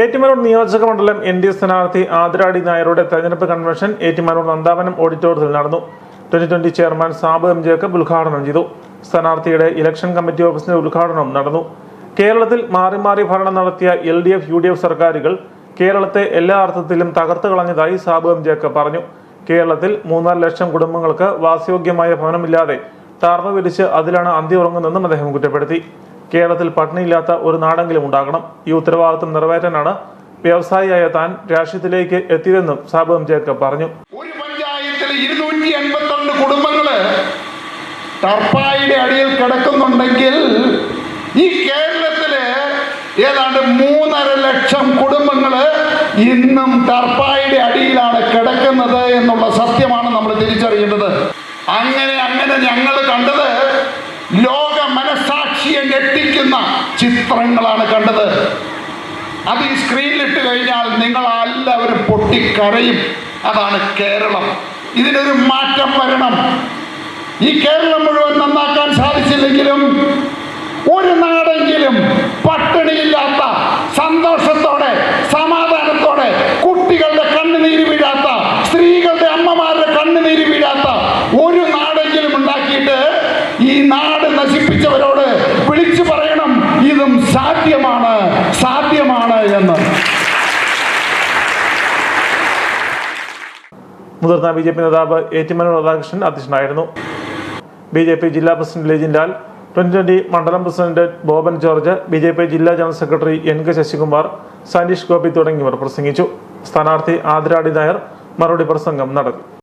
ഏറ്റുമാനൂർ നിയോജക മണ്ഡലം NDA സ്ഥാനാർത്ഥി ആതിരാടി നായരുടെ തെരഞ്ഞെടുപ്പ് കൺവെൻഷൻ ഏറ്റുമാനൂർ നന്ദാവനം ഓഡിറ്റോറിയത്തിൽ നടന്നു. 2020 ചെയർമാൻ സാബു M. ജേക്കബ് ഉദ്ഘാടനം ചെയ്തു. സ്ഥാനാർത്ഥിയുടെ ഇലക്ഷൻ കമ്മിറ്റി ഓഫീസിന്റെ ഉദ്ഘാടനം നടന്നു. കേരളത്തിൽ മാറി മാറി ഭരണം നടത്തിയ LDF UDF സർക്കാരുകൾ കേരളത്തെ എല്ലാ അർത്ഥത്തിലും തകർത്തു കളഞ്ഞതായി സാബു M. ജേക്കബ് പറഞ്ഞു. കേരളത്തിൽ 3-4 ലക്ഷം കുടുംബങ്ങൾക്ക് വാസയോഗ്യമായ ഭവനമില്ലാതെ ടാർമ വിരിച്ച് അതിലാണ് അന്തി ഉറങ്ങുന്നതെന്നും അദ്ദേഹം കുറ്റപ്പെടുത്തി. കേരളത്തിൽ പട്ടിണിയില്ലാത്ത ഒരു നാടെങ്കിലും ഉണ്ടാകണം. ഈ ഉത്തരവാദിത്വം നിറവേറ്റാനാണ് വ്യവസായിയായ താൻ രാഷ്ട്രീയത്തിലേക്ക് എത്തിയതെന്നും സാബു M. ജേക്കബ് പറഞ്ഞു. ഒരു പഞ്ചായത്തിൽ 282 കുടുംബങ്ങള് ടർപ്പായുടെ അടിയിൽ കിടക്കുന്നുണ്ടെങ്കിൽ ഈ കേരളത്തില് ഏതാണ്ട് 3.5 ലക്ഷം കുടുംബങ്ങള് ഇന്നും ടർപ്പായുടെ അടിയിലാണ് കിടക്കുന്നത് എന്നുള്ള സത്യമാണ് നമ്മൾ തിരിച്ചറിയേണ്ടത്. അങ്ങനെ ഞങ്ങൾ കണ്ടത് ലോക മനസാക്ഷിയെ ഞെട്ടിക്കുന്ന ചിത്രങ്ങളാണ് കണ്ടത്. അത് ഈ സ്ക്രീനിലിട്ട് കഴിഞ്ഞാൽ നിങ്ങൾ എല്ലാവരും പൊട്ടിക്കരയും. അതാണ് കേരളം. ഇതിനൊരു മാറ്റം വരണം. ഈ കേരളം മുഴുവൻ നന്നാക്കാൻ സാധിച്ചില്ലെങ്കിലും ഒരു നാടെങ്കിലും പട്ടിണിയില്ലാത്ത, സന്തോഷത്തോടെ, സമാധാനത്തോടെ, കുട്ടികളുടെ കണ്ണുനീര് വീഴാത്ത, സ്ത്രീകളുടെ അമ്മമാരുടെ കണ്ണുനീര് വീഴാത്ത ഒരു നാടെങ്കിലും ഉണ്ടാക്കിയിട്ട് ഈ നാട് നശിപ്പിച്ചവരോട് വിളിച്ചു പറയണം, ഇതും സാധ്യമാണ് എന്ന്. മുതിർന്ന BJP നേതാവ് ഏറ്റുമാനൂർ രാധാകൃഷ്ണൻ അധ്യക്ഷനായിരുന്നു. BJP ജില്ലാ പ്രസിഡന്റ് ലിജിൻ ലാൽ, 2020 മണ്ഡലം പ്രസിഡന്റ് ബോബൻ ജോർജ്, BJP ജില്ലാ general secretary NK Sasikumar, Saneesh Gopi തുടങ്ങിയവർ പ്രസംഗിച്ചു. സ്ഥാനാർത്ഥി ആതിരാടി നായർ മറുപടി പ്രസംഗം നടത്തി.